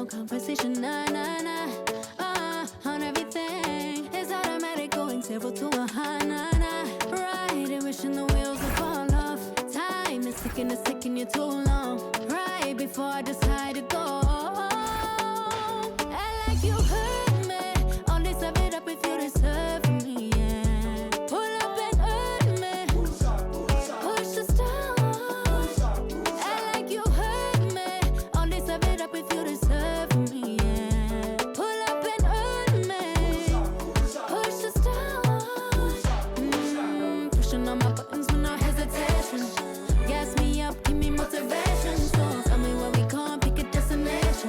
no conversation, nah, nah, nah. On everything, it's automatic going 0 to 100, nah, nah. Riding, wishing the wheels would fall off. Time is ticking, it's taking you too long. Right before I decide to go. I like you hurt me. Only serve it up if you deserve me, yeah. Pull up and hurt me. Push the stars. I like you hurt me. Only serve it up if you deserve me, yeah. Pull up and hurt me. Push the stars. Pushing on my buttons with no hesitation. Gas me up, give me motivation. So tell me where we going, pick a destination.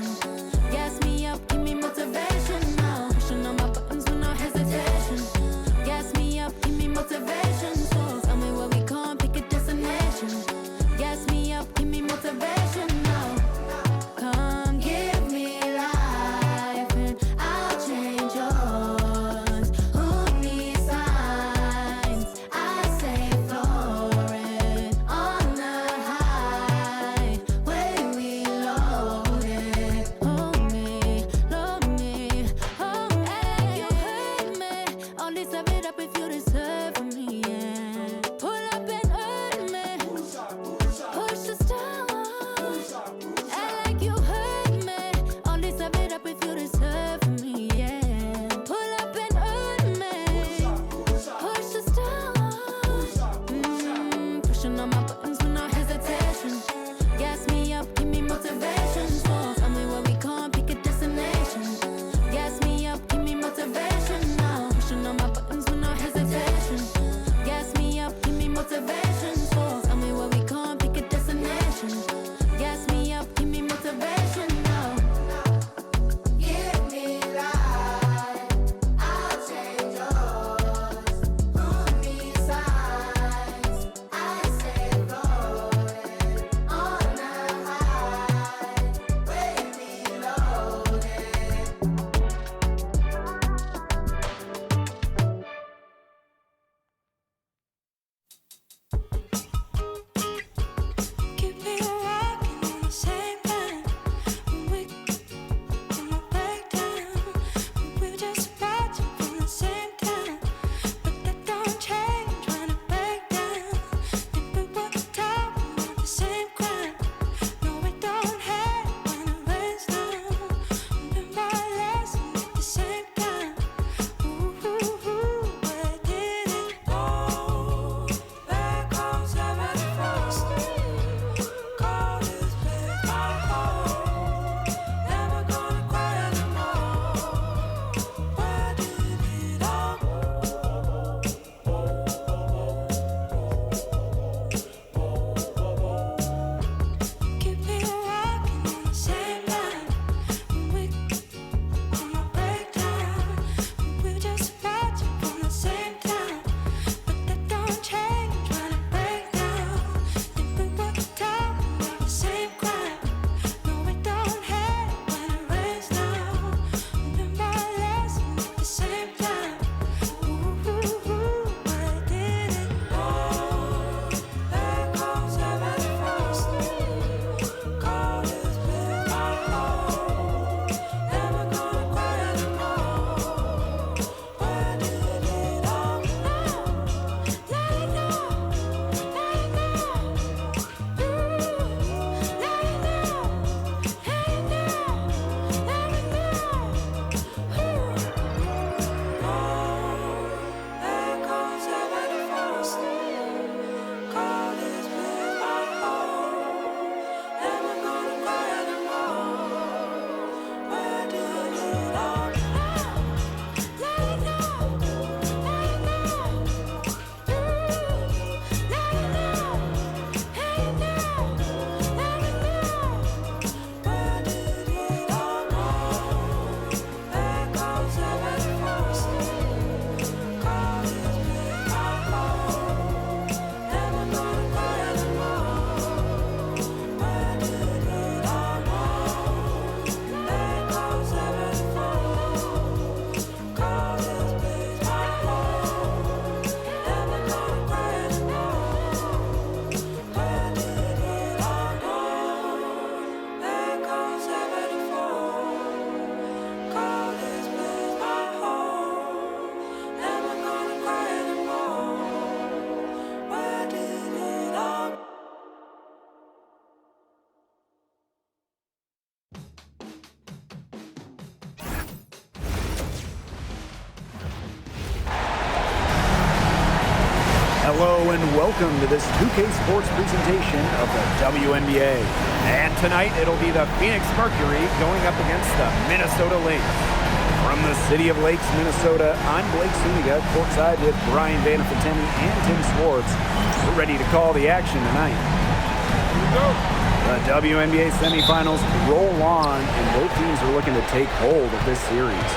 Hello and welcome to this 2K Sports presentation of the WNBA. And tonight it'll be the Phoenix Mercury going up against the Minnesota Lynx. From the city of Lakes, Minnesota, I'm Blake Zuniga, courtside with Brian Vanafantemi and Tim Swartz. We're ready to call the action tonight. Here we go. The WNBA Semifinals roll on, and both teams are looking to take hold of this series.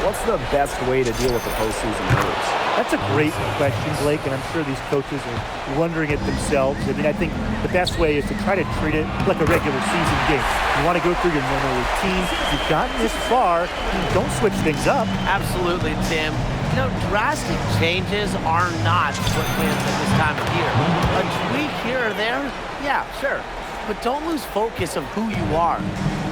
What's the best way to deal with the postseason nerves? That's a great question, Blake, and I'm sure these coaches are wondering it themselves. I mean, I think the best way is to try to treat it like a regular season game. You want to go through your normal routine. You've gotten this far. Don't switch things up. Absolutely, Tim. You know, drastic changes are not what wins at this time of year. A tweak here or there, yeah, sure. But don't lose focus of who you are.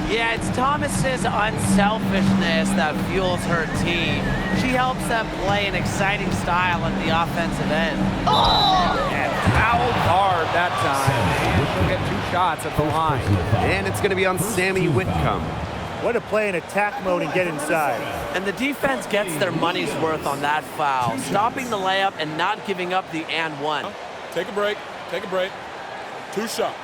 Yeah, it's Thomas's unselfishness that fuels her team. She helps them play an exciting style at the offensive end. Oh! And fouled hard that time. And she'll get 2 shots at the line. And it's going to be on Sammy Whitcomb. Way to play in attack mode and get inside. And the defense gets their money's worth on that foul, stopping the layup and not giving up the and one. Take a break. Take a break. 2 shots.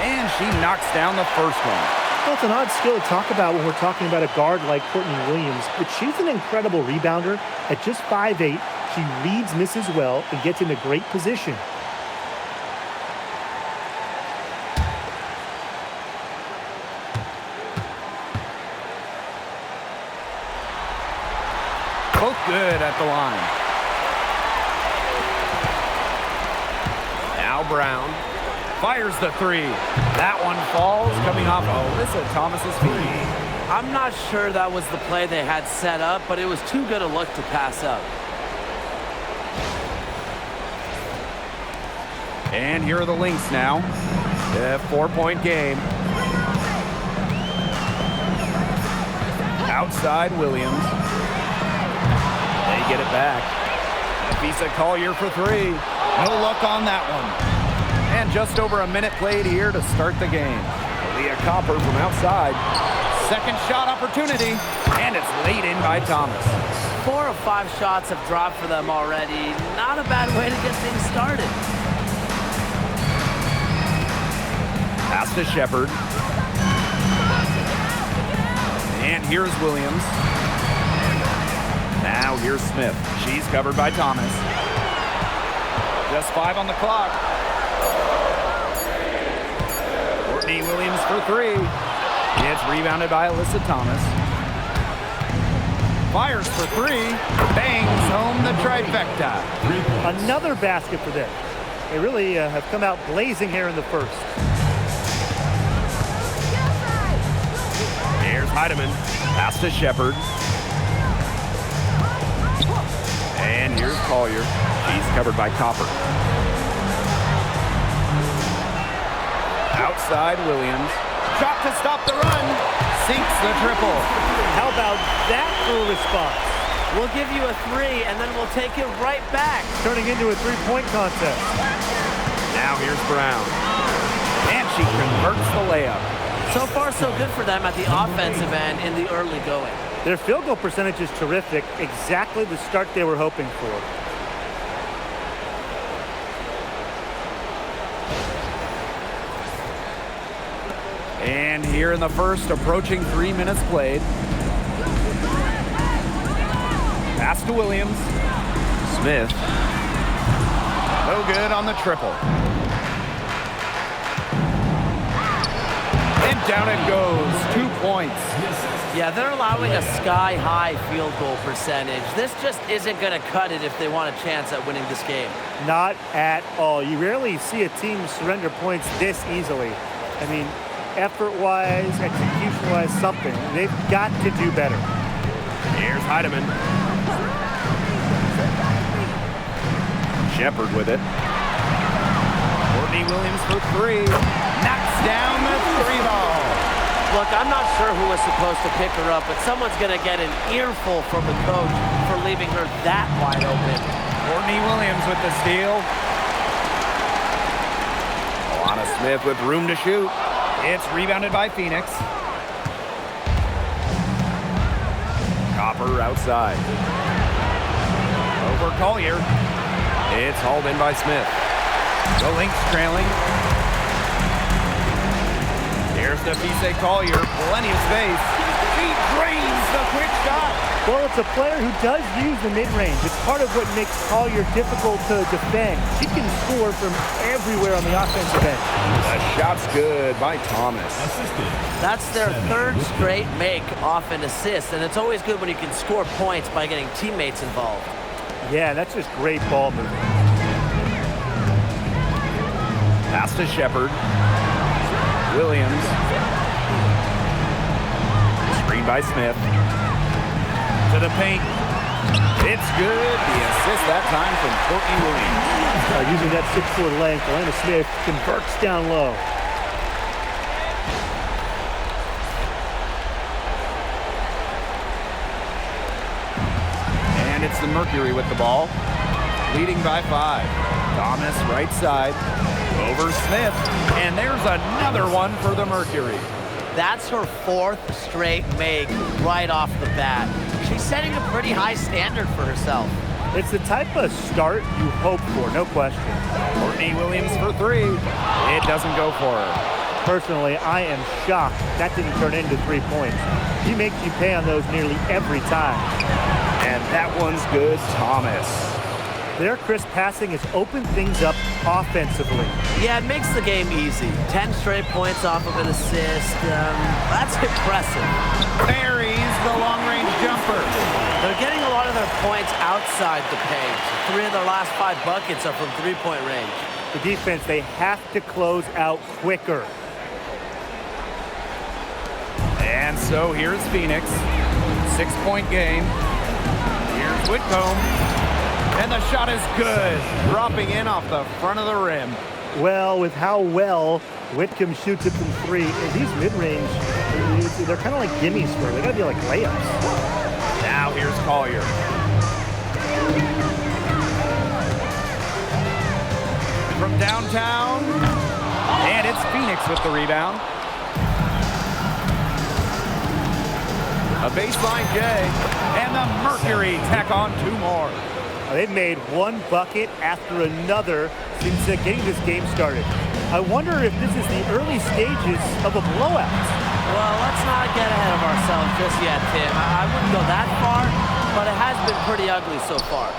And she knocks down the first one. Well, it's an odd skill to talk about when we're talking about a guard like Courtney Williams, but she's an incredible rebounder. At just 5'8", she reads misses well and gets into great position. Both good at the line. Now Brown fires the 3. That one falls, coming off Alyssa Thomas's feet. I'm not sure that was the play they had set up, but it was too good a look to pass up. And here are the Lynx now. A 4-point game. Outside Williams. They get it back. Alyssa Collier for 3. No luck on that one. And just over a minute played here to start the game. Leah Copper from outside. Second shot opportunity. And it's laid in by Thomas. 4 of 5 shots have dropped for them already. Not a bad way to get things started. Pass to Shepard. And here's Williams. Now here's Smith. She's covered by Thomas. Just 5 on the clock. Courtney Williams for 3. It's rebounded by Alyssa Thomas. Fires for 3. Bangs home the trifecta. Another basket for them. They really have come out blazing here in the first. Here's Heidemann. Pass to Shepard. And here's Collier. She's covered by Copper. Outside Williams. Shot to stop the run. Sinks the triple. How about that for a response? We'll give you a 3, and then we'll take it right back. Turning into a 3-point contest. Now here's Brown. And she converts the layup. So far, so good for them at the offensive end in the early going. Their field goal percentage is terrific. Exactly the start they were hoping for. And here in the first, approaching 3 minutes played. Pass to Williams. Smith. No good on the triple. And down it goes. 2 points. Yeah, they're allowing a sky-high field goal percentage. This just isn't going to cut it if they want a chance at winning this game. Not at all. You rarely see a team surrender points this easily. I mean, effort-wise, execution-wise, something. They've got to do better. Here's Heidemann. Shepard with it. Courtney Williams for 3. Knocks down the 3 ball. Look, I'm not sure who was supposed to pick her up, but someone's going to get an earful from the coach for leaving her that wide open. Courtney Williams with the steal. Alanna Smith with room to shoot. It's rebounded by Phoenix. Copper outside. Over Collier. It's hauled in by Smith. The Lynx trailing. Here's Nafise Collier. Plenty of space. She drains the quick shot. Well, it's a player who does use the mid-range. It's part of what makes Collier difficult to defend. She can score from everywhere on the offensive end. The shot's good by Thomas. That's their third straight make off an assist, and it's always good when you can score points by getting teammates involved. Yeah, that's just great ball movement. Pass to Shepard. Williams. Screen by Smith. To the paint. It's good. The assist that time from Courtney Williams. Using that 6'4" length, Alanna Smith converts down low. And it's the Mercury with the ball. Leading by 5. Thomas right side. Over Smith. And there's another one for the Mercury. That's her fourth straight make right off the bat. She's setting a pretty high standard for herself. It's the type of start you hope for, no question. Courtney Williams for 3. It doesn't go for her. Personally, I am shocked that didn't turn into 3 points. He makes you pay on those nearly every time. And that one's good, Thomas. Their crisp passing has opened things up offensively. Yeah, it makes the game easy. 10 straight points off of an assist. That's impressive. Buries the long-range jumper. They're getting a lot of their points outside the paint. 3 of their last 5 buckets are from three-point range. The defense, they have to close out quicker. And so here's Phoenix. 6-point game. Here's Whitcomb. And the shot is good. Dropping in off the front of the rim. Well, with how well Whitcomb shoots it from 3, these mid-range, they're kind of like gimmies for her. They gotta be like layups. Now here's Collier. From downtown. And it's Phoenix with the rebound. A baseline J. And the Mercury tack on 2 more. They've made 1 bucket after another since getting this game started. I wonder if this is the early stages of a blowout. Well, let's not get ahead of ourselves just yet, Tim. I wouldn't go that far, but it has been pretty ugly so far.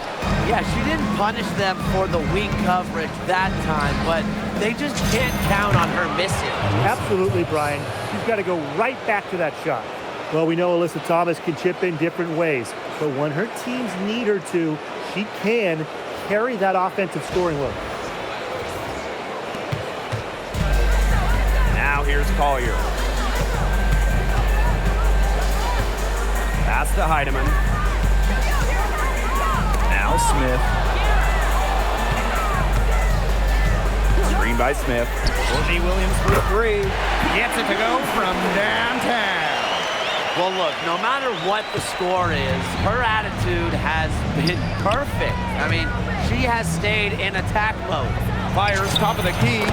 Yeah, she didn't punish them for the weak coverage that time, but they just can't count on her missing. Absolutely, Brian. She's got to go right back to that shot. Well, we know Alyssa Thomas can chip in different ways, but when her teams need her to, she can carry that offensive scoring load. Now here's Collier. Pass to Heidemann. Now Smith. Screen by Smith. Courtney Williams for 3. Gets it to go from downtown. Well, look, no matter what the score is, her attitude has been perfect. I mean, she has stayed in attack mode. Fires top of the key.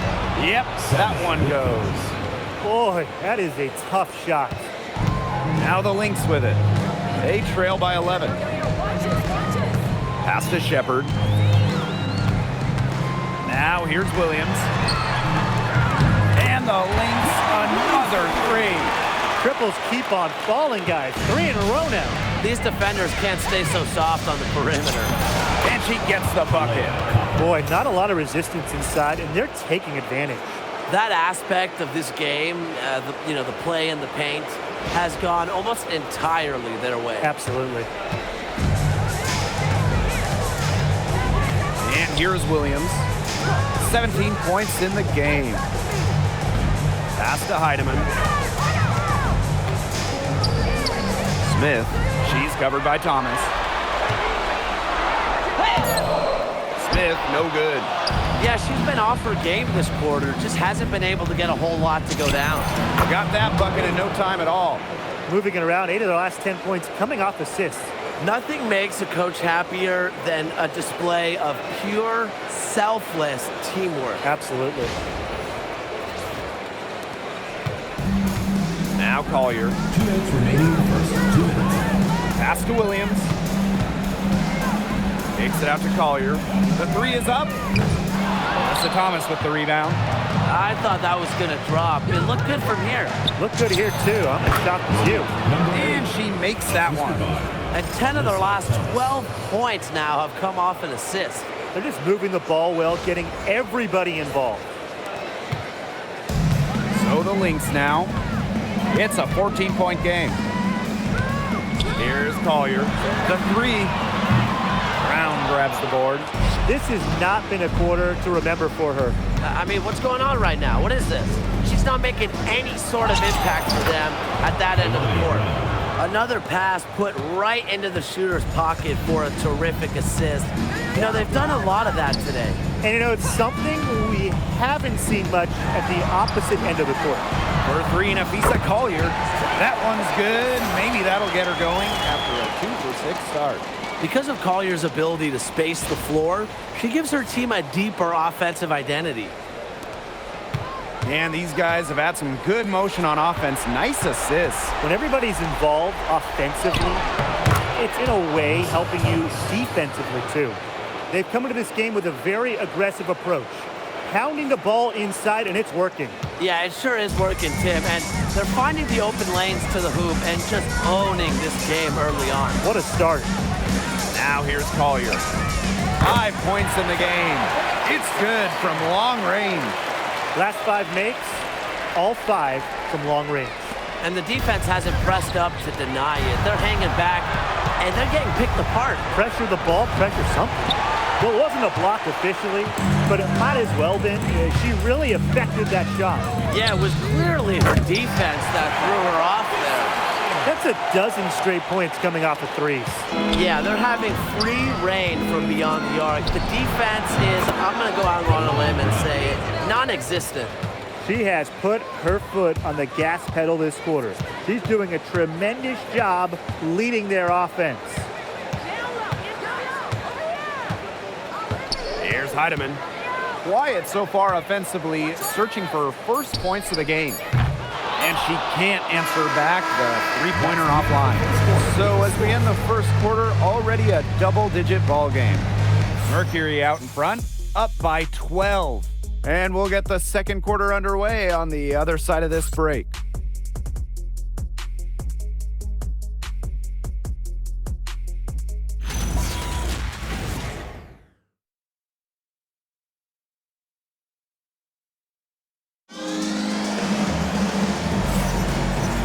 Yep, that one goes. Boy, that is a tough shot. Now the Lynx with it. They trail by 11. Pass to Shepard. Now here's Williams. And the Lynx, another 3. Triples keep on falling, guys. 3 in a row now. These defenders can't stay so soft on the perimeter. And she gets the bucket. Boy, not a lot of resistance inside, and they're taking advantage. That aspect of this game, the play in the paint, has gone almost entirely their way. Absolutely. And here's Williams. 17 points in the game. Pass to Heidemann. Smith. She's covered by Thomas. Smith, no good. Yeah, she's been off her game this quarter. Just hasn't been able to get a whole lot to go down. Got that bucket in no time at all. Moving it around, 8 of their last 10 points coming off assists. Nothing makes a coach happier than a display of pure, selfless teamwork. Absolutely. Now Collier. 2 minutes remaining in the first. 2 minutes. Pass to Williams. Takes it out to Collier. The three is up. Alyssa Thomas with the rebound. I thought that was going to drop. It looked good from here. Looked good here, too. I'm as shocked as you. And she makes that one. And 10 of their last 12 points now have come off an assist. They're just moving the ball well, getting everybody involved. So the Lynx now. It's a 14-point game. Here's Collier. The three. Brown grabs the board. This has not been a quarter to remember for her. I mean, what's going on right now? What is this? She's not making any sort of impact for them at that end of the court. Another pass put right into the shooter's pocket for a terrific assist. You know, they've done a lot of that today. And you know, it's something we haven't seen much at the opposite end of the court. For three, Nafisa Collier. That one's good. Maybe that'll get her going after a 2-for-6 start. Because of Collier's ability to space the floor, she gives her team a deeper offensive identity. And these guys have had some good motion on offense. Nice assists. When everybody's involved offensively, it's in a way helping you defensively too. They've come into this game with a very aggressive approach, pounding the ball inside, and it's working. Yeah, it sure is working, Tim. And they're finding the open lanes to the hoop and just owning this game early on. What a start. Now here's Collier. 5 points in the game. It's good from long range. Last 5 makes, all 5 from long range. And the defense hasn't pressed up to deny it. They're hanging back, and they're getting picked apart. Pressure the ball, pressure something. Well, it wasn't a block officially, but it might as well been. She really affected that shot. Yeah, it was clearly her defense that threw her off there. That's a dozen straight points coming off of threes. Yeah, they're having free reign from beyond the arc. The defense is, I'm going to go out on a limb and say it, non-existent. She has put her foot on the gas pedal this quarter. She's doing a tremendous job leading their offense. Here's Heidemann. Quiet so far offensively, searching for her first points of the game. And she can't answer back the three-pointer offline. So as we end the first quarter, already a double-digit ball game. Mercury out in front, up by 12. And we'll get the second quarter underway on the other side of this break.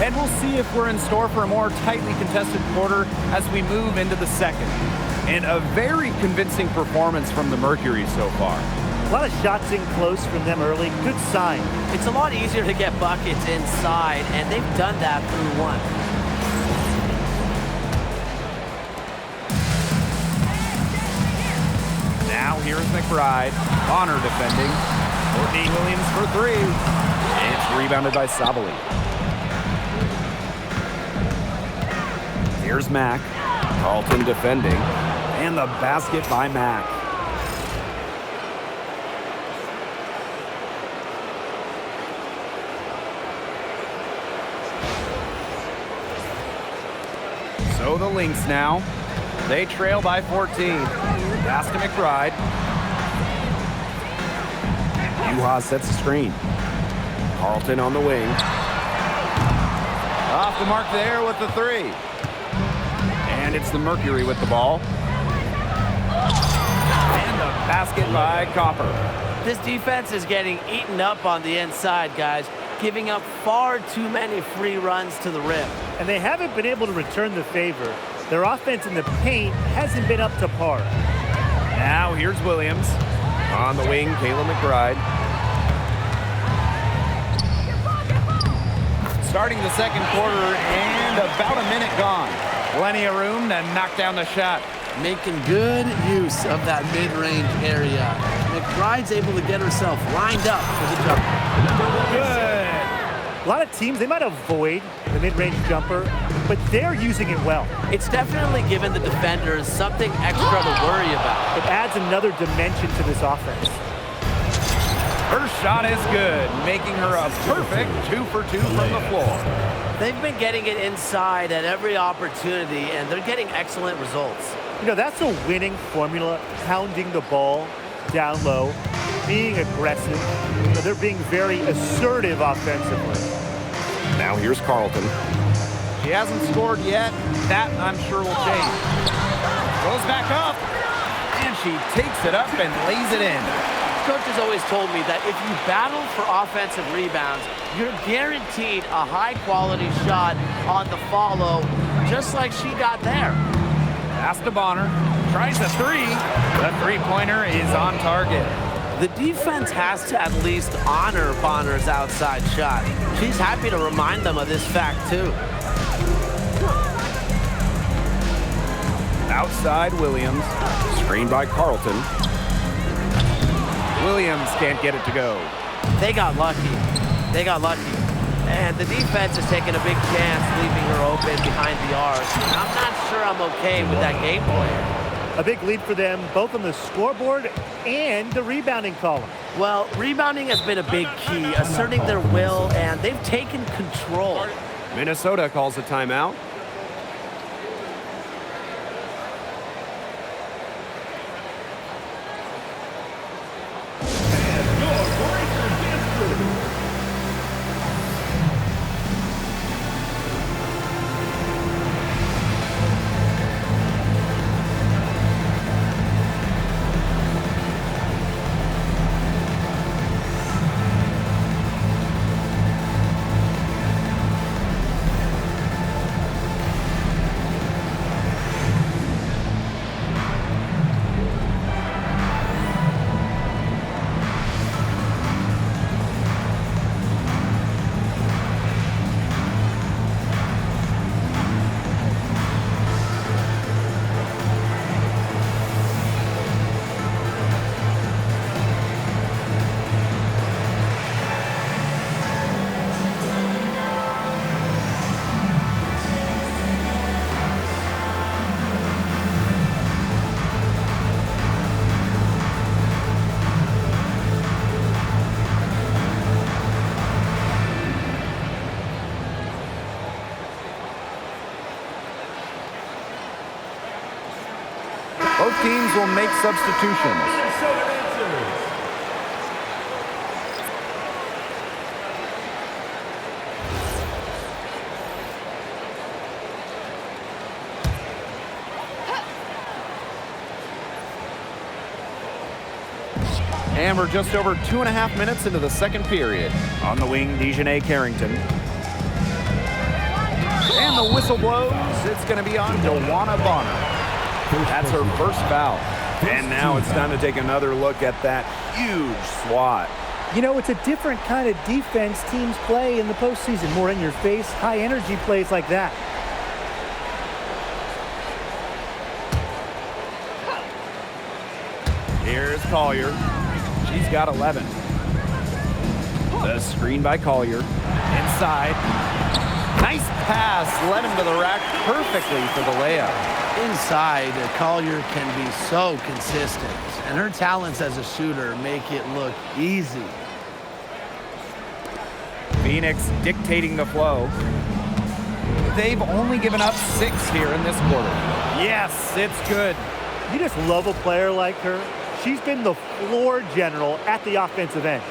And we'll see if we're in store for a more tightly contested quarter as we move into the second. And a very convincing performance from the Mercury so far. A lot of shots in close from them early. Good sign. It's a lot easier to get buckets inside, and they've done that through one. Now here's McBride. Bonner defending. Courtney Williams for three. It's rebounded by Sabali. Here's Mack. Carlton defending. And the basket by Mack. So the Lynx now. They trail by 14. Pass to McBride. Juha sets the screen. Carlton on the wing. Off the mark there with the three. And it's the Mercury with the ball. And the basket by Copper. This defense is getting eaten up on the inside, guys, giving up far too many free runs to the rim. And they haven't been able to return the favor. Their offense in the paint hasn't been up to par. Now here's Williams. On the wing, Kayla McBride. Starting the second quarter and about a minute gone. Plenty of room to knock down the shot. Making good use of that mid-range area. McBride's able to get herself lined up for the jumper. Good. A lot of teams, they might avoid the mid-range jumper, but they're using it well. It's definitely given the defenders something extra to worry about. It adds another dimension to this offense. Her shot is good, making her a perfect 2 for 2 from the floor. They've been getting it inside at every opportunity, and they're getting excellent results. You know, that's a winning formula, pounding the ball down low, being aggressive. You know, they're being very assertive offensively. Now here's Carlton. She hasn't scored yet. That, I'm sure, will change. Goes back up, and she takes it up and lays it in. Coach has always told me that if you battle for offensive rebounds, you're guaranteed a high-quality shot on the follow, just like she got there. Pass to Bonner. Tries a three. The three-pointer is on target. The defense has to at least honor Bonner's outside shot. She's happy to remind them of this fact, too. Outside Williams. Screened by Carlton. Williams can't get it to go. They got lucky. They got lucky. And the defense is taking a big chance, leaving her open behind the arc. And I'm not sure I'm okay with that game plan. A big lead for them, both on the scoreboard and the rebounding column. Well, rebounding has been a big key, asserting their will, and they've taken control. Minnesota calls a timeout. Both teams will make substitutions. And we're just over 2.5 minutes into the second period. On the wing, Dejanay Carrington. And the whistle blows. It's going to be on Alanna Bonner. That's her first foul. And now it's time to take another look at that huge swat. You know, it's a different kind of defense teams play in the postseason. More in your face, high energy plays like that. Here's Collier. She's got 11. The screen by Collier. Inside. Nice pass. Led him to the rack perfectly for the layup. Inside, Collier can be so consistent, and her talents as a shooter make it look easy. Phoenix dictating the flow. They've only given up 6 here in this quarter. Yes, it's good. You just love a player like her. She's been the floor general at the offensive end.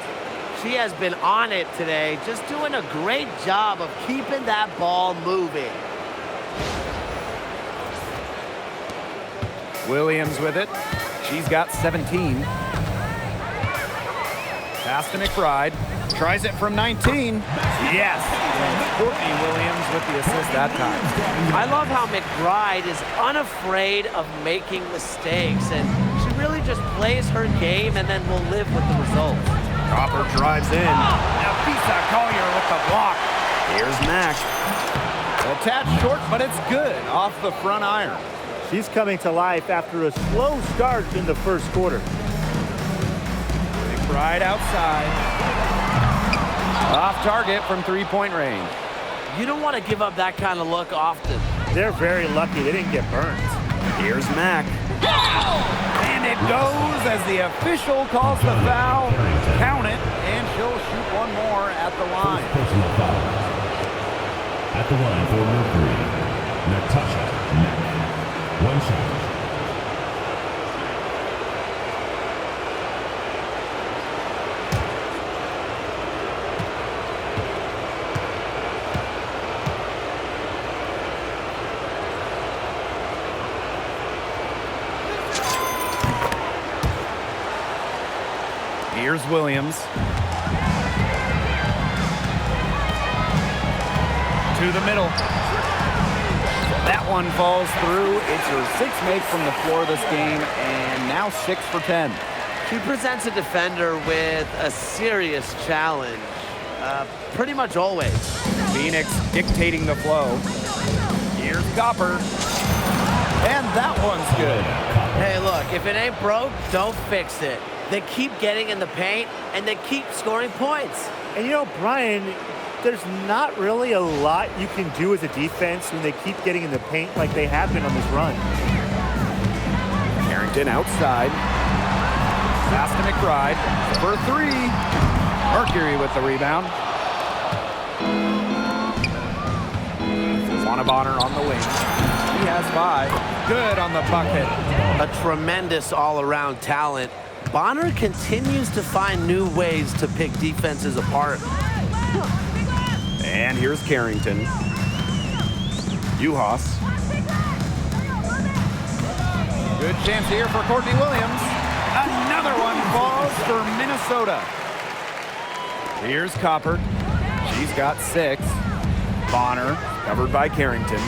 She has been on it today, just doing a great job of keeping that ball moving. Williams with it. She's got 17. Pass to McBride. Tries it from 19. Yes. And Courtney Williams with the assist that time. I love how McBride is unafraid of making mistakes, and she really just plays her game and then will live with the results. Copper drives in. Now Pisa Collier with the block. Here's Mack. Attached short, but it's good off the front iron. She's coming to life after a slow start in the first quarter. McBride outside. Off target from three-point range. You don't want to give up that kind of look often. They're very lucky they didn't get burned. Here's Mack. And it goes as the official calls the foul. Count it, and she'll shoot one more at the line. At the line for Mercury, Natasha Mack. 1 shot. Here's Williams. To the middle. That one falls through. It's her 6th make from the floor this game, and now 6 for 10. She presents a defender with a serious challenge, pretty much always. Phoenix dictating the flow. Here's Copper. And that one's good. Hey, look, if it ain't broke, don't fix it. They keep getting in the paint, and they keep scoring points. And you know, Brian, there's not really a lot you can do as a defense when they keep getting in the paint like they have been on this run. Carrington outside. Pass to McBride for 3. Mercury with the rebound. Bonner on the wing. He has 5. Good on the bucket. A tremendous all-around talent. Bonner continues to find new ways to pick defenses apart. And here's Carrington. Uhas. Good chance here for Courtney Williams. Another one falls for Minnesota. Here's Copper. She's got 6. Bonner, covered by Carrington.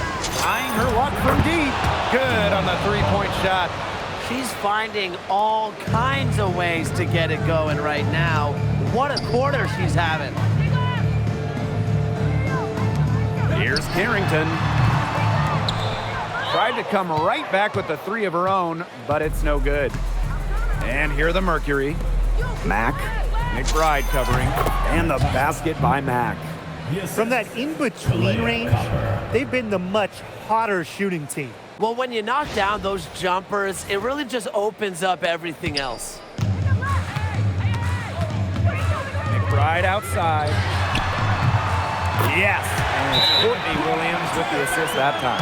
Eyeing her luck from deep. Good on the 3-point shot. She's finding all kinds of ways to get it going right now. What a quarter she's having. Here's Carrington. Tried to come right back with the 3 of her own, but it's no good. And here the Mercury. Mack. McBride covering. And the basket by Mack. From that in-between range, they've been the much hotter shooting team. Well, when you knock down those jumpers, it really just opens up everything else. McBride outside. Yes, and it's Courtney Williams with the assist that time.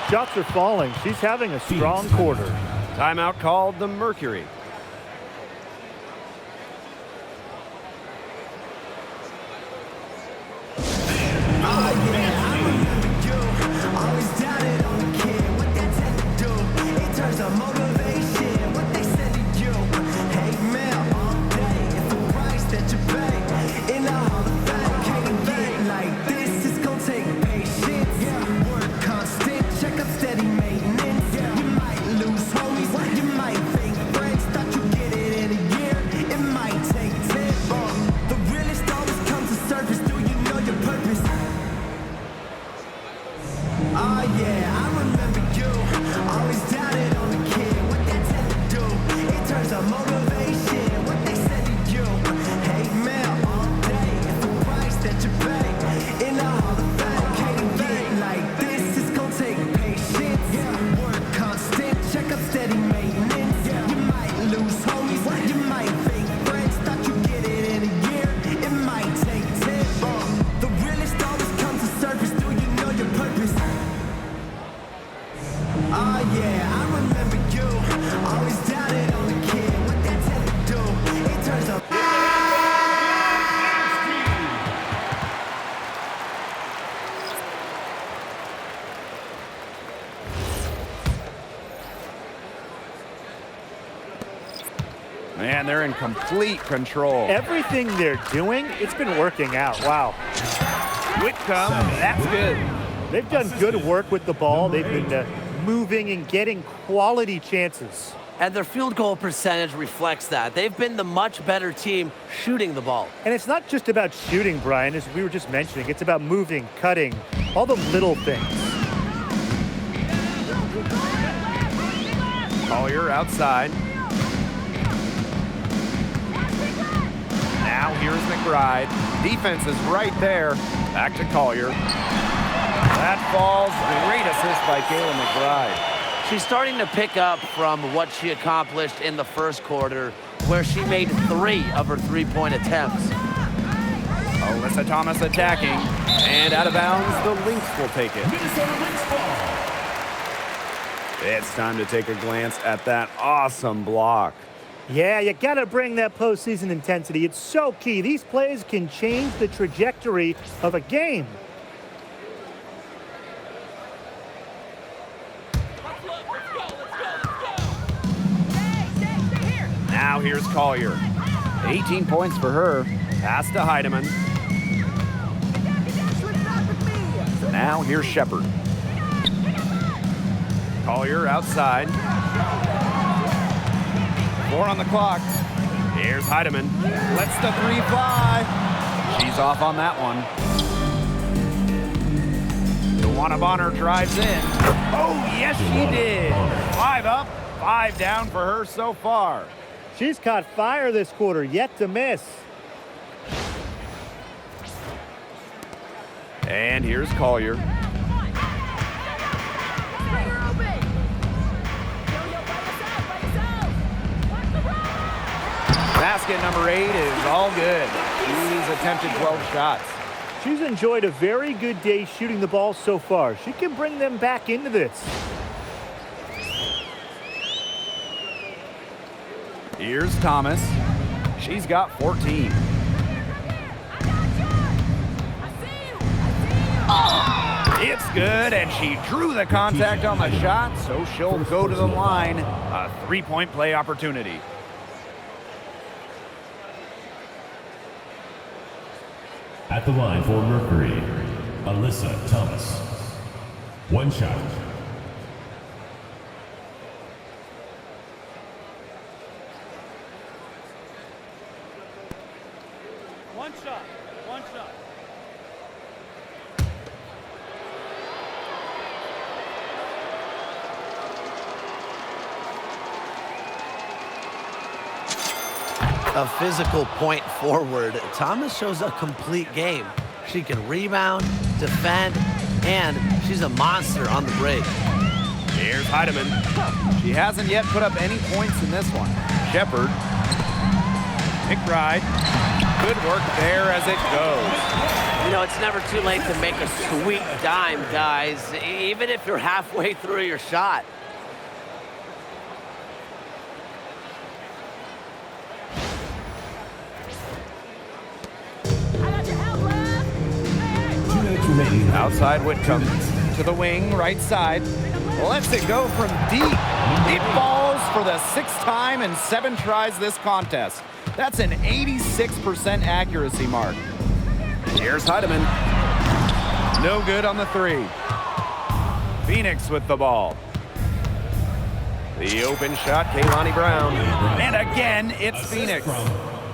Shots are falling. She's having a strong quarter. Timeout called the Mercury. Man, they're in complete control. Everything they're doing, it's been working out. Wow. Whitcomb, that's good. They've done good work with the ball. They've been moving and getting quality chances. And their field goal percentage reflects that. They've been the much better team shooting the ball. And it's not just about shooting, Brian, as we were just mentioning. It's about moving, cutting, all the little things. Collier outside. Now here's McBride. Defense is right there. Back to Collier. That falls. Great assist by Kayla McBride. She's starting to pick up from what she accomplished in the first quarter, where she made 3 of her 3-point attempts. Alyssa Thomas attacking, and out of bounds, the Lynx will take it. Minnesota Lynx ball. It's time to take a glance at that awesome block. Yeah, you got to bring that postseason intensity. It's so key. These plays can change the trajectory of a game. Now here's Collier. 18 points for her. Pass to Heidemann. Now here's Shepard. Collier outside. 4 on the clock. Here's Heidemann. Lets the 3 fly. She's off on that one. Joanna Bonner drives in. Oh, yes, she did. 5 up, 5 down for her so far. She's caught fire this quarter, yet to miss. And here's Collier. Basket number 8 is all good. She's attempted 12 shots. She's enjoyed a very good day shooting the ball so far. She can bring them back into this. Here's Thomas. She's got 14. It's good, and she drew the contact on the shot, so she'll go to the line. A 3-point play opportunity. At the line for Mercury, Alyssa Thomas. 1 shot. One shot. A physical point forward, Thomas shows a complete game. She can rebound, defend, and she's a monster on the break. Here's Heidemann. She hasn't yet put up any points in this one. Shepard. McBride. Good work there as it goes. You know, it's never too late to make a sweet dime, guys, even if you're halfway through your shot. Outside Whitcomb to the wing, right side. Lets it go from deep. Deep balls for the 6th time in 7 tries this contest. That's an 86% accuracy mark. Here's Heidemann. No good on the 3. Phoenix with the ball. The open shot, Kaylani Brown. And again, it's Phoenix.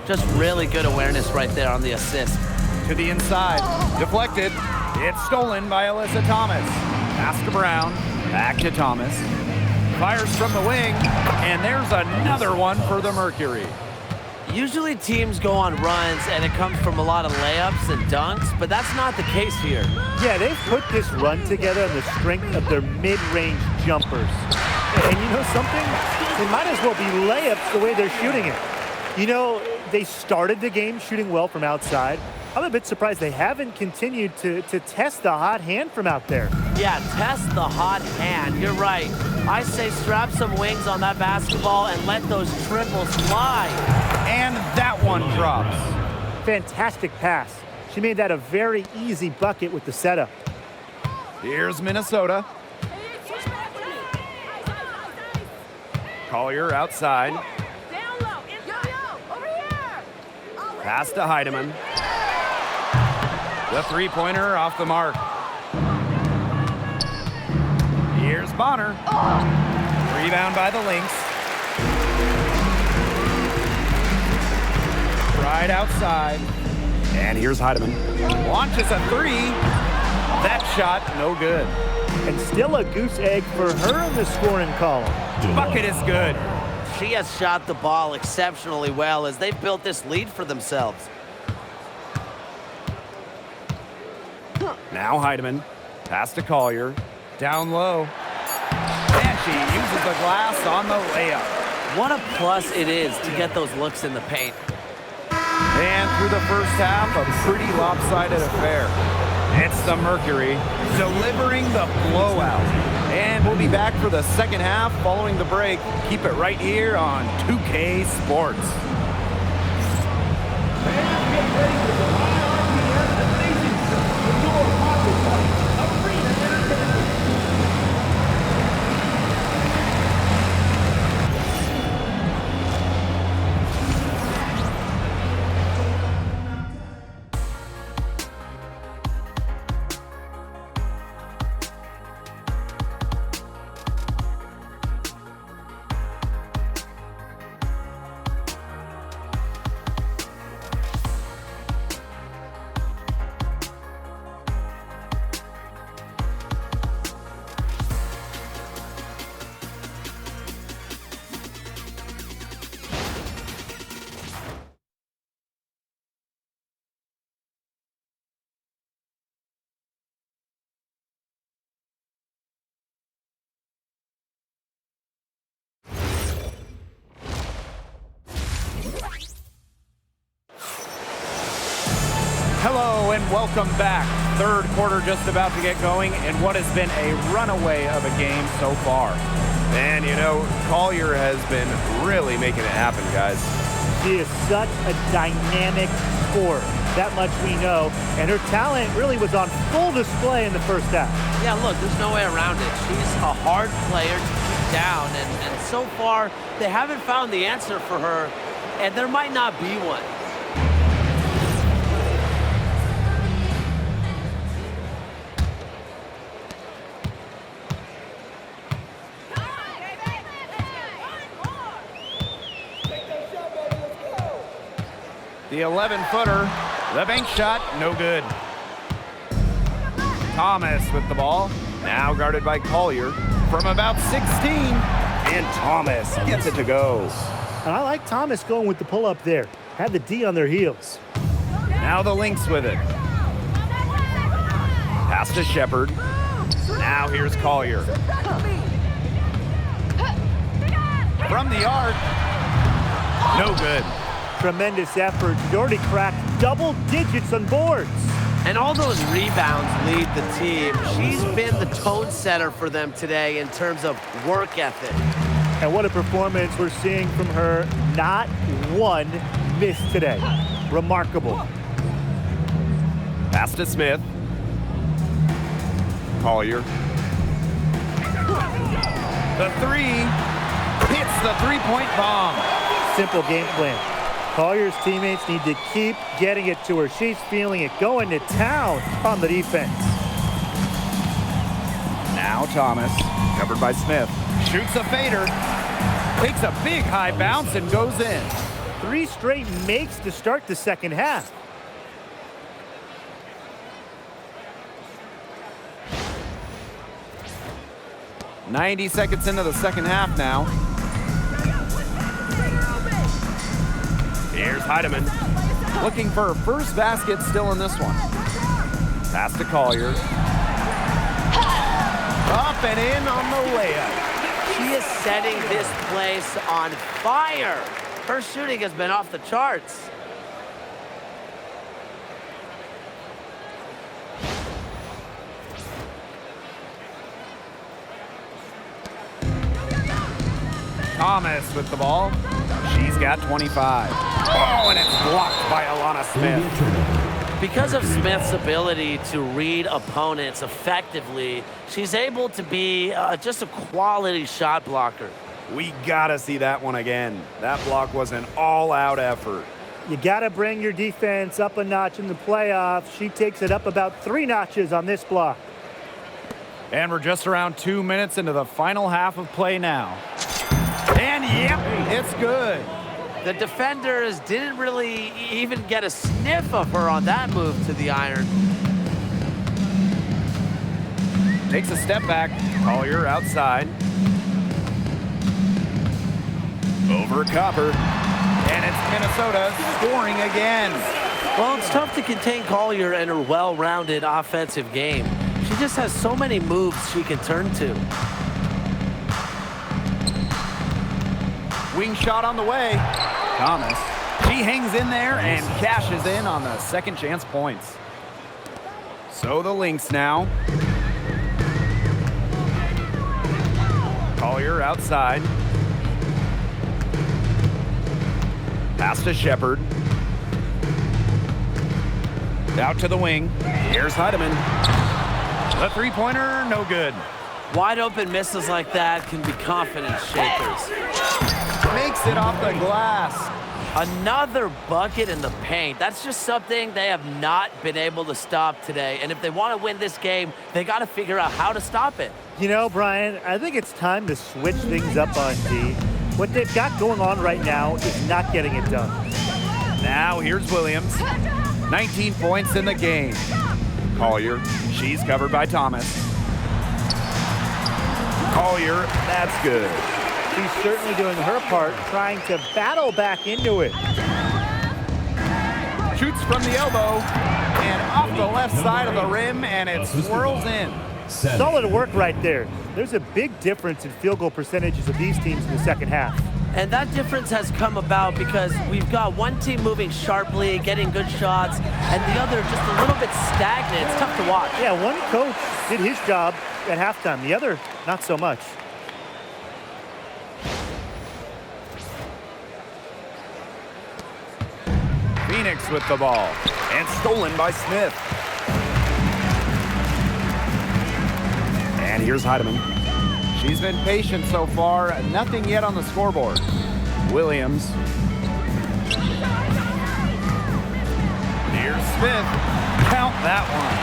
Just really good awareness right there on the assist. To the inside. Deflected. It's stolen by Alyssa Thomas. Pass to Brown. Back to Thomas. Fires from the wing. And there's another one for the Mercury. Usually teams go on runs and it comes from a lot of layups and dunks, but that's not the case here. Yeah, they've put this run together on the strength of their mid-range jumpers. And you know something? They might as well be layups the way they're shooting it. You know, they started the game shooting well from outside. I'm a bit surprised they haven't continued to test the hot hand from out there. Yeah, test the hot hand. You're right. I say strap some wings on that basketball and let those triples fly. And that one drops. Fantastic pass. She made that a very easy bucket with the setup. Here's Minnesota. Collier outside. Pass to Heidemann. The 3-pointer off the mark. Here's Bonner. Rebound by the Lynx. Right outside. And here's Heidemann. Launches a 3. That shot, no good. And still a goose egg for her in the scoring column. Bucket is good. She has shot the ball exceptionally well as they've built this lead for themselves. Now Heidemann. Pass to Collier. Down low. And she uses the glass on the layup. What a plus it is to get those looks in the paint. And through the first half, a pretty lopsided affair. It's the Mercury delivering the blowout. And we'll be back for the second half following the break. Keep it right here on 2K Sports. Hello and welcome back. Third quarter just about to get going in what has been a runaway of a game so far. And, you know, Collier has been really making it happen, guys. She is such a dynamic scorer. That much we know. And her talent really was on full display in the first half. Yeah, look, there's no way around it. She's a hard player to keep down, and so far, they haven't found the answer for her, and there might not be one. The 11-footer, the bank shot, no good. Thomas with the ball, now guarded by Collier from about 16. And Thomas gets it to go. And I like Thomas going with the pull-up there. Had the D on their heels. Now the Lynx with it. Pass to Shepard. Now here's Collier. From the arc, no good. Tremendous effort. She's already cracked double digits on boards. And all those rebounds lead the team. She's been the tone setter for them today in terms of work ethic. And what a performance we're seeing from her. Not one miss today. Remarkable. Pass to Smith. Collier. The three hits the three-point bomb. Simple game plan. Collier's teammates need to keep getting it to her. She's feeling it, going to town on the defense. Now Thomas, covered by Smith, shoots a fader, takes a big high bounce and goes in. 3 straight makes to start the second half. .90 seconds into the second half now. Here's Heidemann, looking for her first basket still in this one. Pass to Collier. Up and in on the layup. She is setting this place on fire. Her shooting has been off the charts. Thomas with the ball. She's got 25. Oh, and it's blocked by Alanna Smith. Because of Smith's ability to read opponents effectively, she's able to be just a quality shot blocker. We gotta see that one again. That block was an all-out effort. You gotta bring your defense up a notch in the playoffs. She takes it up about 3 notches on this block. And we're just around 2 minutes into the final half of play now. And yep, it's good. The defenders didn't really even get a sniff of her on that move to the iron. Takes a step back. Collier outside. Over Copper. And it's Minnesota scoring again. Well, it's tough to contain Collier and her well-rounded offensive game. She just has so many moves she can turn to. Wing shot on the way. Thomas She hangs in there and cashes in on the second chance points. So the Lynx now. Collier outside. Pass to Shepard. Out to the wing. Here's Heidemann. The three-pointer, no good. Wide open misses like that can be confidence shakers. Makes it off the glass. Another bucket in the paint. That's just something they have not been able to stop today. And if they want to win this game, they got to figure out how to stop it. You know, Brian, I think it's time to switch things up on D. What they've got going on right now is not getting it done. Now here's Williams. 19 points in the game. Collier, she's covered by Thomas. Collier, that's good. She's certainly doing her part, trying to battle back into it. Shoots from the elbow and off the left side of the rim, and it swirls in. Solid work right there. There's a big difference in field goal percentages of these teams in the second half. And that difference has come about because we've got one team moving sharply, getting good shots, and the other just a little bit stagnant. It's tough to watch. Yeah, one coach did his job at halftime. The other, not so much. Phoenix with the ball, and stolen by Smith. And here's Heidemann. She's been patient so far, nothing yet on the scoreboard. Williams. Here's Smith. Count that one.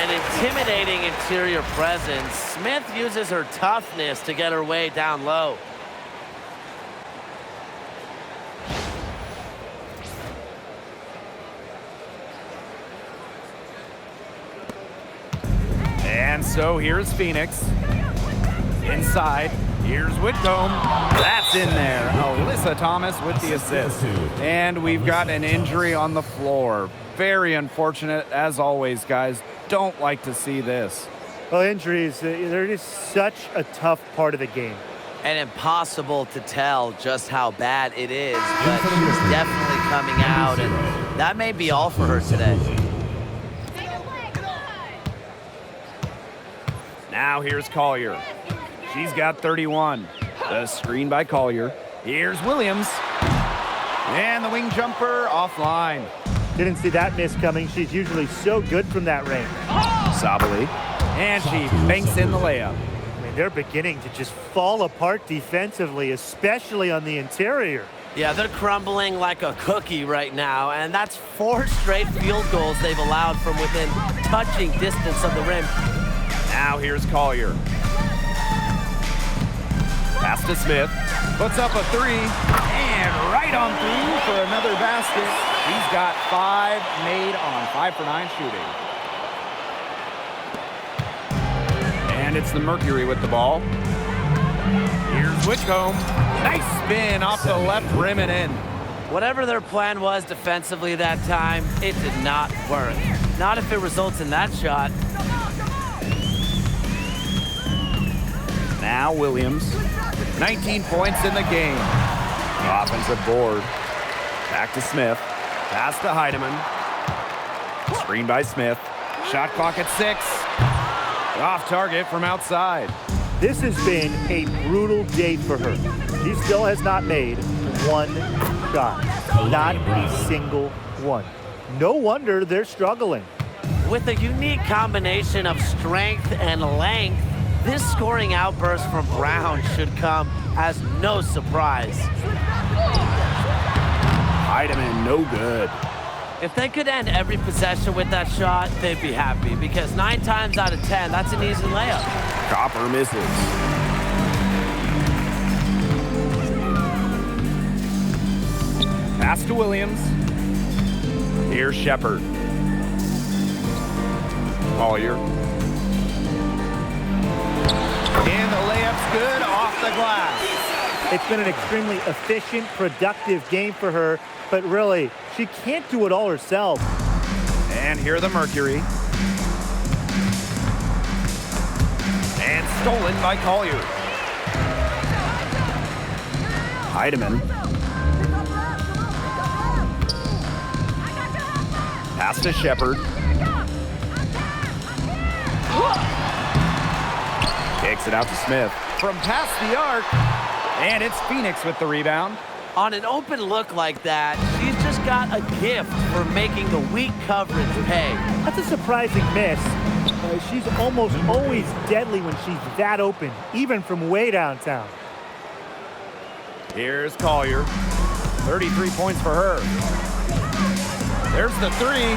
An intimidating interior presence. Smith uses her toughness to get her way down low. And so here's Phoenix. Inside, here's Whitcomb. That's in there. Alyssa Thomas with the assist. And we've got an injury on the floor. Very unfortunate, as always, guys. Don't like to see this. Well, injuries, they're just such a tough part of the game. And impossible to tell just how bad it is, but she's definitely coming out, and that may be all for her today. Now here's Collier. She's got 31. The screen by Collier. Here's Williams. And the wing jumper offline. Didn't see that miss coming. She's usually so good from that range. Sabali. And she banks in the layup. I mean, they're beginning to just fall apart defensively, especially on the interior. Yeah, they're crumbling like a cookie right now, and that's 4 straight field goals they've allowed from within touching distance of the rim. Now here's Collier. Pass to Smith. Puts up a 3. And right on through for another basket. He's got 5 made on 5 for 9 shooting. And it's the Mercury with the ball. Here's Whitcomb. Nice spin off the left rim and in. Whatever their plan was defensively that time, it did not work. Not if it results in that shot. Now Williams. 19 points in the game. Offensive board. Back to Smith. Pass to Heidemann. Screen by Smith. Shot clock at 6. Off target from outside. This has been a brutal day for her. She still has not made one shot. Not a single one. No wonder they're struggling. With a unique combination of strength and length, this scoring outburst from Brown should come as no surprise. Heidemann, no good. If they could end every possession with that shot, they'd be happy, because 9 times out of 10, that's an easy layup. Copper misses. Pass to Williams. Here's Shepard. Collier. And the layup's good off the glass. It's been an extremely efficient, productive game for her, but really, she can't do it all herself. And here the Mercury. And stolen by Collier. Heidemann. Pass to Shepard. Kicks it out to Smith. From past the arc. And it's Phoenix with the rebound. On an open look like that, she's just got a gift for making the weak coverage pay. That's a surprising miss. She's almost always deadly when she's that open, even from way downtown. Here's Collier. 33 points for her. There's the three.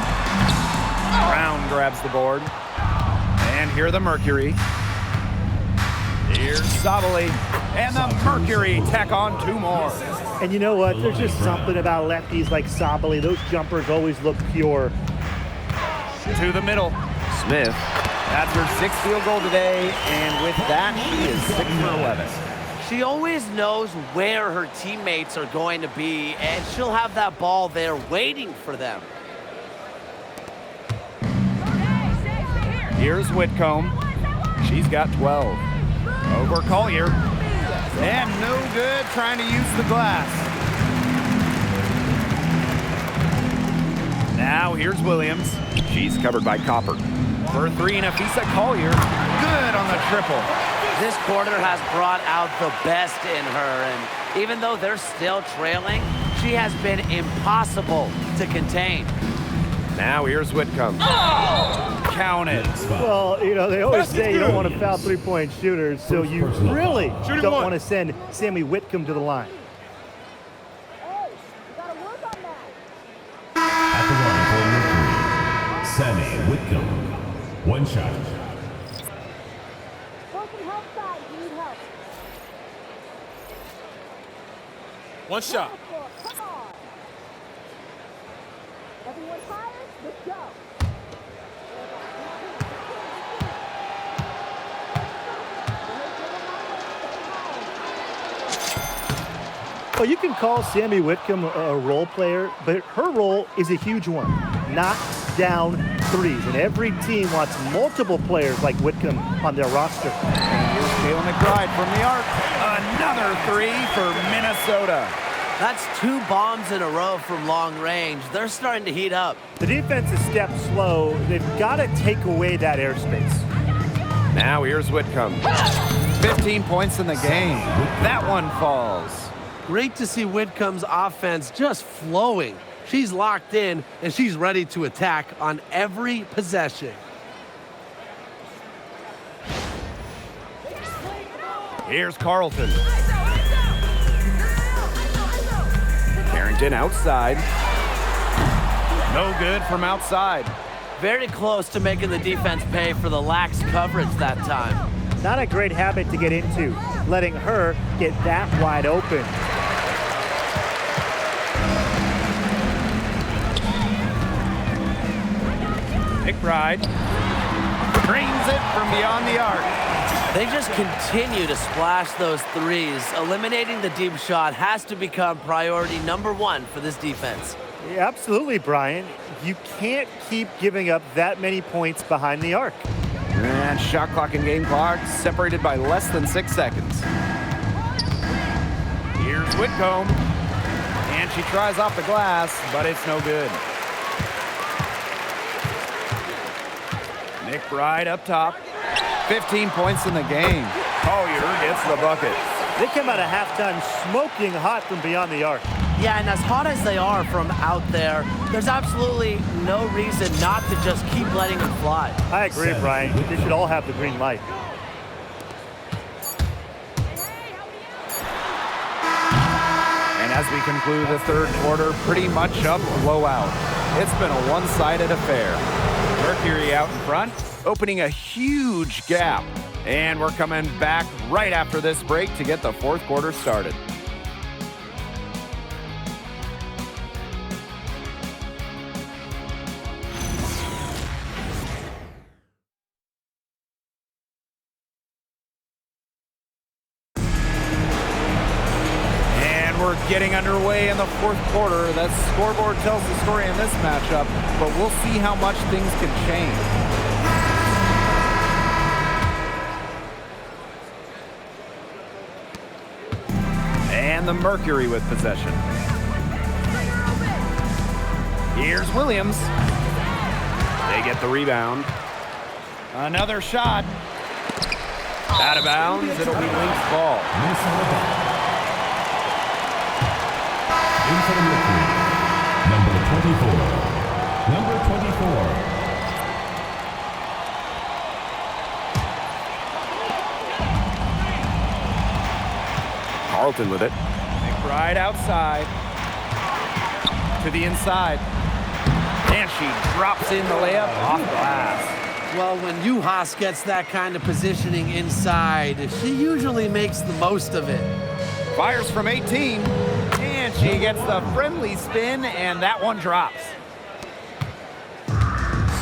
Brown grabs the board. And here the Mercury. Here's Sabali. And the Mercury tack on 2 more. And you know what? There's just something about lefties like Sabali. Those jumpers always look pure. To the middle. Smith. That's her 6th field goal today. And with that, she is 6 for 11. She always knows where her teammates are going to be, and she'll have that ball there waiting for them. Here's Whitcomb. She's got 12. Over Collier. And no good trying to use the glass. Now here's Williams. She's covered by Copper. For 3, Nafisa Collier. Good on the triple. This quarter has brought out the best in her, and even though they're still trailing, she has been impossible to contain. Now here's Whitcomb. Count it. Well, you know, they always say you don't want to foul three-point shooters, so you really don't want to send Sammy Whitcomb to the line. At the line for Mercury, Sammy Whitcomb. 1 shot. One shot. Everyone fired? Let's go. Well, you can call Sammy Whitcomb a role player, but her role is a huge one. Knock down threes, and every team wants multiple players like Whitcomb on their roster. Here's Kayla McBride from the arc. Another 3 for Minnesota. That's 2 bombs in a row from long range. They're starting to heat up. The defense is stepped slow. They've got to take away that airspace. Now here's Whitcomb. 15 points in the game. That one falls. Great to see Whitcomb's offense just flowing. She's locked in, and she's ready to attack on every possession. Here's Carlton. Carrington outside. No good from outside. Very close to making the defense pay for the lax coverage that time. Not a great habit to get into, letting her get that wide open. McBride drains it from beyond the arc. They just continue to splash those threes. Eliminating the deep shot has to become priority number 1 for this defense. Yeah, absolutely, Brian. You can't keep giving up that many points behind the arc. And shot clock and game clock separated by less than 6 seconds. Here's Whitcomb. And she tries off the glass, but it's no good. McBride up top. 15 points in the game. Collier gets the bucket. They come out of halftime smoking hot from beyond the arc. Yeah, and as hot as they are from out there, there's absolutely no reason not to just keep letting them fly. I agree, Brian. They should all have the green light. And as we conclude the 3rd quarter, pretty much a blowout. It's been a one-sided affair. Mercury out in front, opening a huge gap. And we're coming back right after this break to get the 4th quarter started. And we're getting underway in the 4th quarter. That scoreboard tells the story in this matchup, but we'll see how much things can change. And the Mercury with possession. Here's Williams. They get the rebound. Another shot. Out of bounds. It'll be Lynx ball. Minnesota Mercury, number 24. Number 24. Carlton with it. McBride outside. To the inside. And she drops in the layup off glass. Well, when Juhas gets that kind of positioning inside, she usually makes the most of it. Fires from 18. And she gets the friendly spin, and that one drops.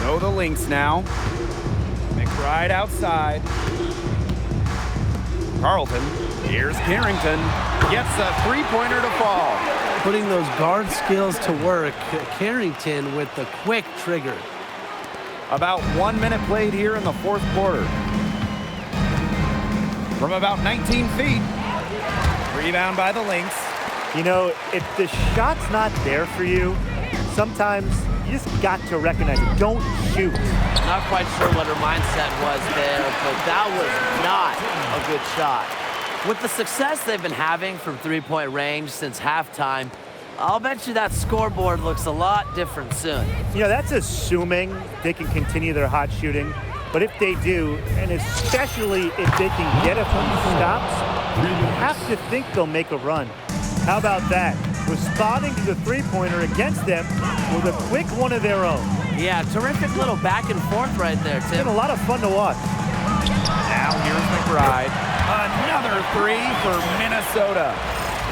So the Lynx now. McBride outside. Carlton. Here's Carrington. Gets a three-pointer to fall. Putting those guard skills to work, Carrington with the quick trigger. About 1 minute played here in the fourth quarter. From about 19 feet. Rebound by the Lynx. You know, if the shot's not there for you, sometimes you just got to recognize it. Don't shoot. Not quite sure what her mindset was there, but that was not a good shot. With the success they've been having from three-point range since halftime, I'll bet you that scoreboard looks a lot different soon. You know, that's assuming they can continue their hot shooting. But if they do, and especially if they can get a few stops, you have to think they'll make a run. How about that? Responding to the three-pointer against them with a quick one of their own. Yeah, terrific little back and forth right there, It's Tim. been a lot of fun to watch. Now here's McBride. Another three for Minnesota.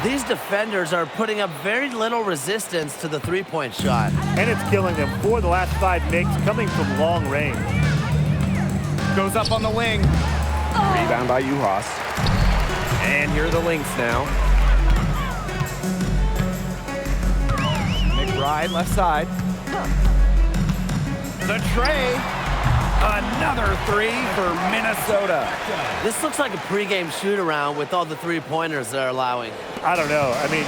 These defenders are putting up very little resistance to the three-point shot. And it's killing them. 4 of the last 5 makes coming from long range. Goes up on the wing. Rebound by Juhas. And here are the Lynx now. McBride left side. The tray. Another three for Minnesota. This looks like a pregame shoot-around with all the three-pointers they're allowing. I don't know. I mean,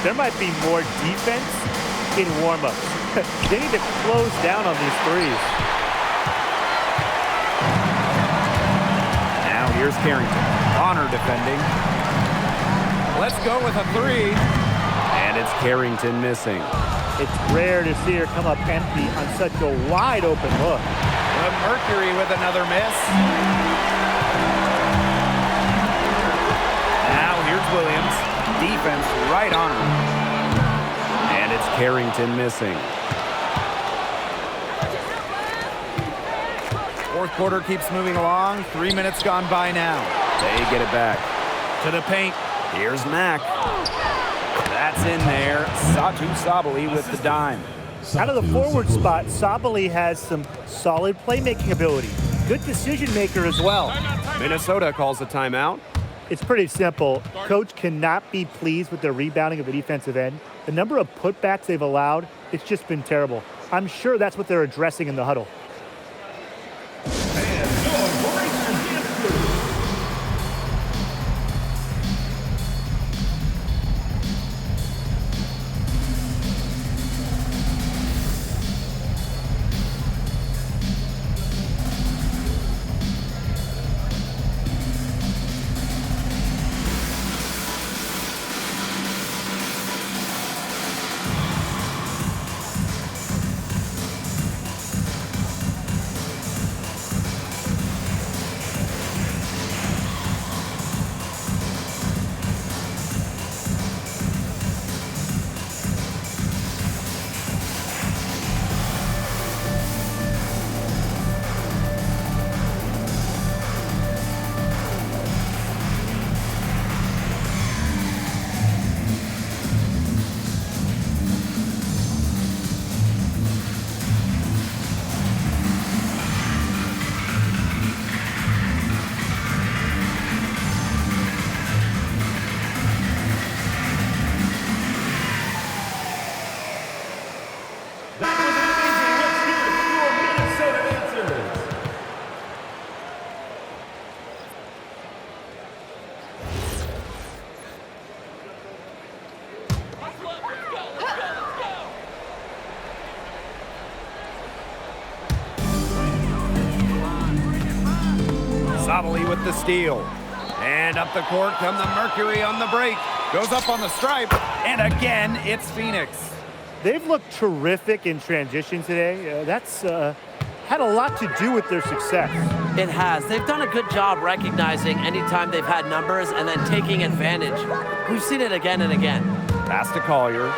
there might be more defense in warm-ups. They need to close down on these threes. Now here's Carrington. Honor defending. Let's go with a three. And it's Carrington missing. It's rare to see her come up empty on such a wide-open look. The Mercury with another miss. Now here's Williams. Defense right on her. And it's Carrington missing. Fourth quarter keeps moving along. 3 minutes gone by now. They get it back. To the paint. Here's Mack. That's in there. Satu Sabali with the dime. Out of the forward spot, Sabali has some solid playmaking ability. Good decision maker as well. Minnesota calls a timeout. It's pretty simple. Coach cannot be pleased with their rebounding of the defensive end. The number of putbacks they've allowed, it's just been terrible. I'm sure that's what they're addressing in the huddle. Zabali with the steal. And up the court come the Mercury on the break. Goes up on the stripe, and again, it's Phoenix. They've looked terrific in transition today. That's had a lot to do with their success. It has. They've done a good job recognizing anytime they've had numbers and then taking advantage. We've seen it again and again. Pass to Collier.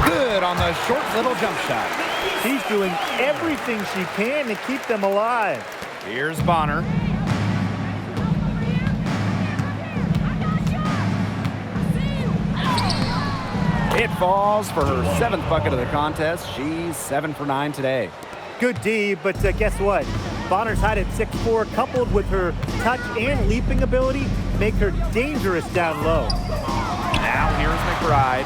Good on the short little jump shot. She's doing everything she can to keep them alive. Here's Bonner. It falls for her 7th bucket of the contest. She's 7 for 9 today. Good D, but guess what? Bonner's height at 6'4", coupled with her touch and leaping ability, make her dangerous down low. Now here's McBride,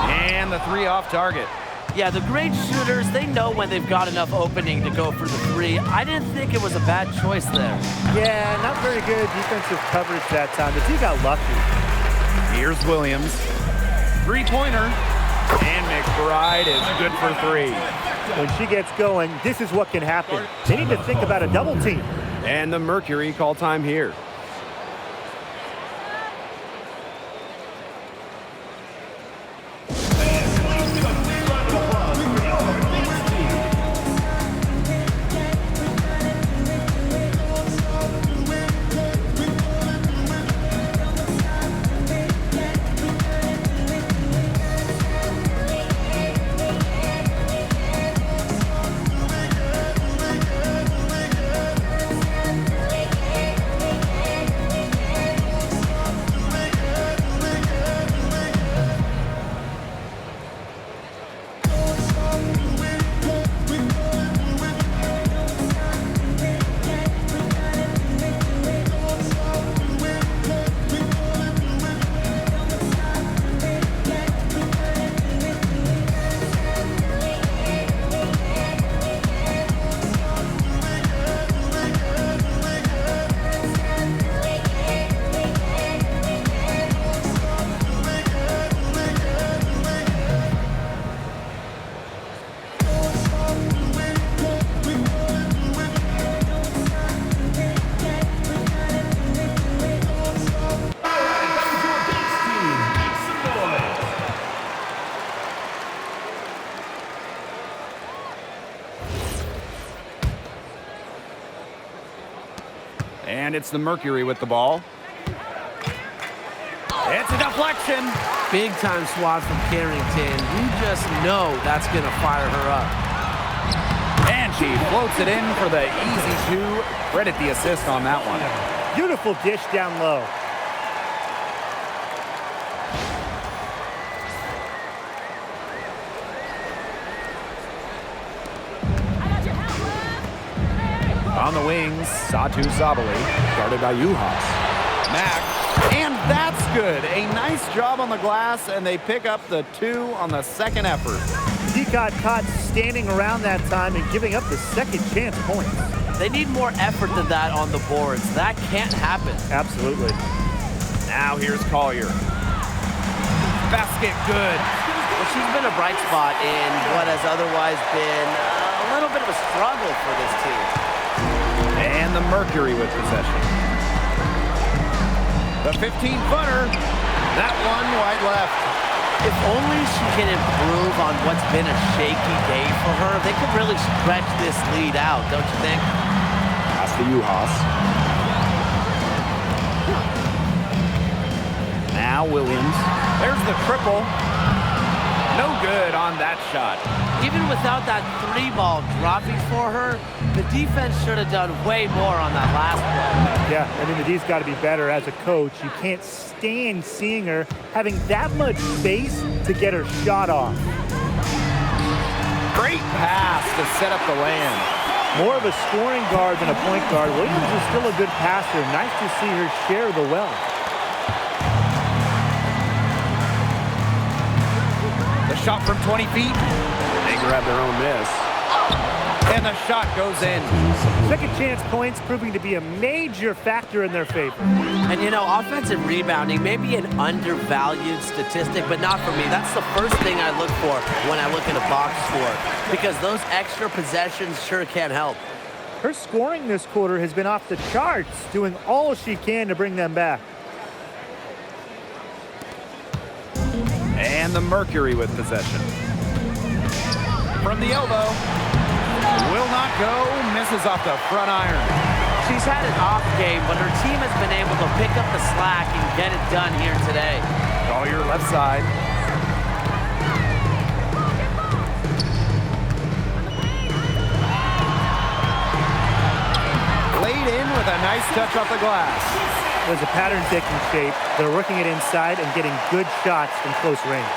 and the 3 off target. Yeah, the great shooters, they know when they've got enough opening to go for the 3. I didn't think it was a bad choice there. Yeah, not very good defensive coverage that time. The D got lucky. Here's Williams. 3-pointer, and McBride is good for 3. When she gets going, this is what can happen. They need to think about a double team. And the Mercury call time here. And it's the Mercury with the ball. It's a deflection. Big time swat from Carrington. You just know that's going to fire her up. And she floats it in for the easy 2. Credit the assist on that one. Beautiful dish down low. On the wings, Satu Zabali, guarded by Juhas. Mack, and that's good. A nice job on the glass, and they pick up the 2 on the second effort. He got caught standing around that time and giving up the second chance points. They need more effort than that on the boards. That can't happen. Absolutely. Now here's Collier. Basket good. Well, she's been a bright spot in what has otherwise been a little bit of a struggle for this team. And the Mercury with possession. The 15-footer. That one wide left. If only she can improve on what's been a shaky day for her, they could really stretch this lead out, don't you think? Pass to Juhas. Now Williams. There's the triple. No good on that shot. Even without that 3-ball dropping for her, the defense should have done way more on that last play. Yeah, I mean, the D's got to be better as a coach. You can't stand seeing her having that much space to get her shot off. Great pass to set up the land. More of a scoring guard than a point guard. Williams is still a good passer. Nice to see her share the wealth. The shot from 20 feet. They grab their own miss. And the shot goes in. Second chance points proving to be a major factor in their favor. And you know, offensive rebounding may be an undervalued statistic, but not for me. That's the first thing I look for when I look at a box score, because those extra possessions sure can help. Her scoring this quarter has been off the charts, doing all she can to bring them back. And the Mercury with possession. From the elbow. Will not go. Misses off the front iron. She's had an off game, but her team has been able to pick up the slack and get it done here today. Collier left side. Laid in with a nice touch off the glass. There's a pattern taking shape. They're working it inside and getting good shots from close range.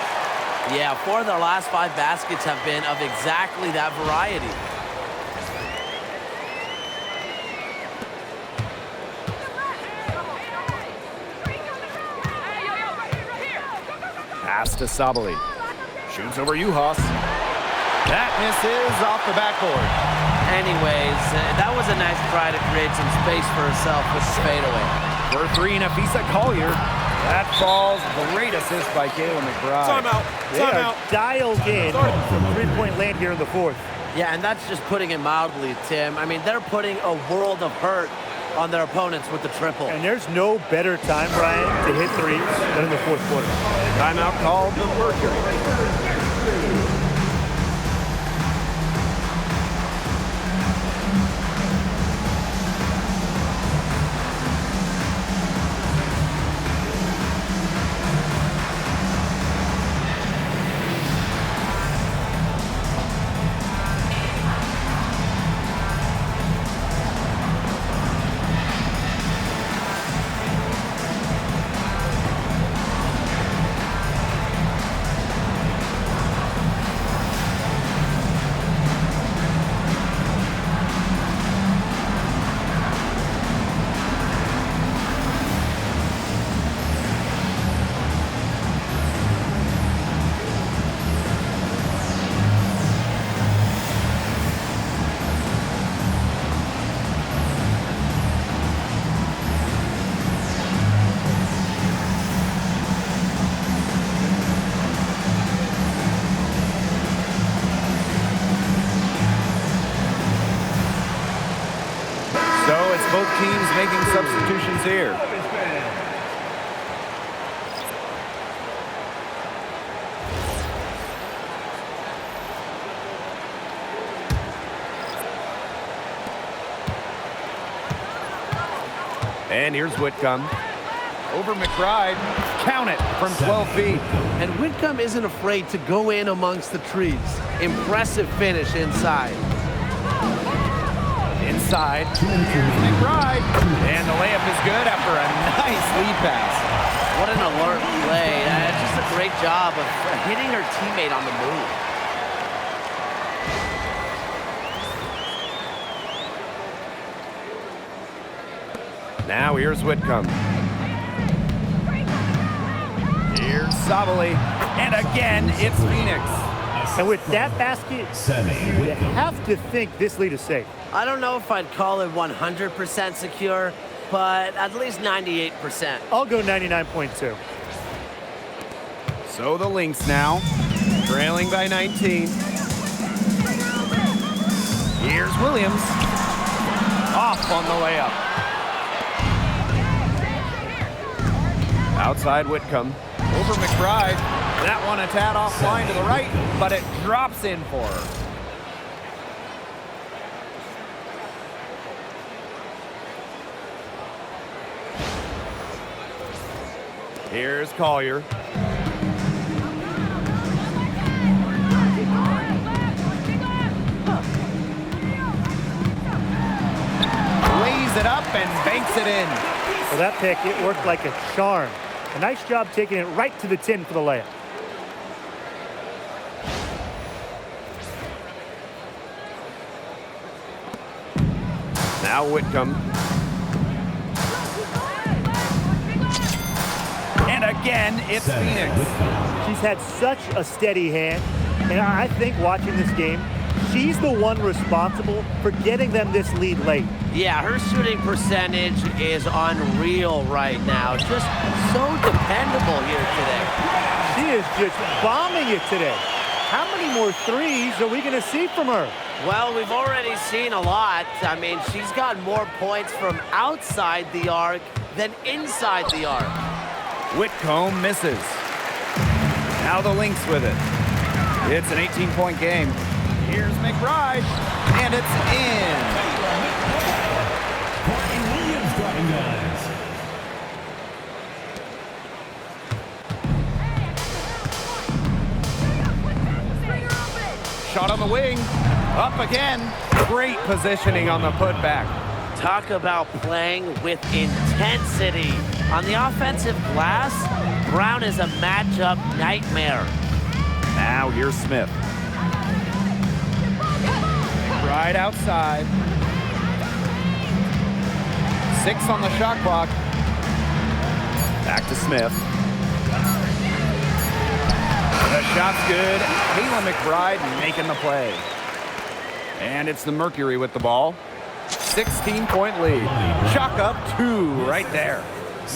Yeah, 4 of their last 5 baskets have been of exactly that variety. Pass to Sabali. Shoots over Uhas. That misses off the backboard. Anyways, that was a nice try to create some space for herself with the fadeaway. For 3, Nafisa Collier. That falls. Great assist by Kayla McBride. Timeout. They are Timeout. dialed in from three-point land here in the fourth. Yeah, and that's just putting it mildly, Tim. I mean, they're putting a world of hurt on their opponents with the triple. And there's no better time, Brian, to hit threes than in the fourth quarter. Timeout called the Mercury. So it's both teams making substitutions here. And here's Whitcomb. Over McBride. Count it from 12 feet. And Whitcomb isn't afraid to go in amongst the trees. Impressive finish inside. Inside. Here's McBride. And the layup is good after a nice lead pass. What an alert play. Just a great job of hitting her teammate on the move. Now here's Whitcomb. Here's Sabali. And again, it's Phoenix. And with that basket, you have to think this lead is safe. I don't know if I'd call it 100% secure, but at least 98%. I'll go 99.2. So the Lynx now, trailing by 19. Here's Williams. Off on the layup. Outside Whitcomb. Over McBride. That one a tad offline to the right, but it drops in for her. Here's Collier. Lays it up and banks it in. Well, that pick, it worked like a charm. A nice job taking it right to the tin for the layup. Now Whitcomb. And again, it's Phoenix. She's had such a steady hand, and I think watching this game, she's the one responsible for getting them this lead late. Yeah, her shooting percentage is unreal right now. Just so dependable here today. She is just bombing it today. How many more threes are we going to see from her? Well, we've already seen a lot. I mean, she's got more points from outside the arc than inside the arc. Whitcomb misses. Now the Lynx with it. It's an 18-point game. Here's McBride, and it's in. Williams dropping guys. Shot on the wing. Up again. Great positioning on the putback. Talk about playing with intensity. On the offensive glass, Brown is a matchup nightmare. Now here's Smith. Right outside. 6 on the shot clock. Back to Smith. The shot's good. Kayla McBride making the play. And it's the Mercury with the ball. 16-point lead. Chalk up 2 right there.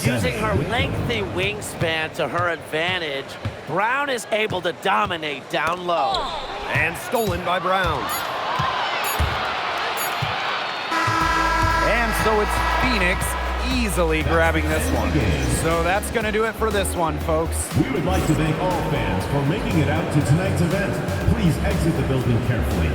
Using her lengthy wingspan to her advantage, Brown is able to dominate down low. And stolen by Brown. And so it's Phoenix easily grabbing this one. So that's going to do it for this one, folks. We would like to thank all fans for making it out to tonight's event. Please exit the building carefully.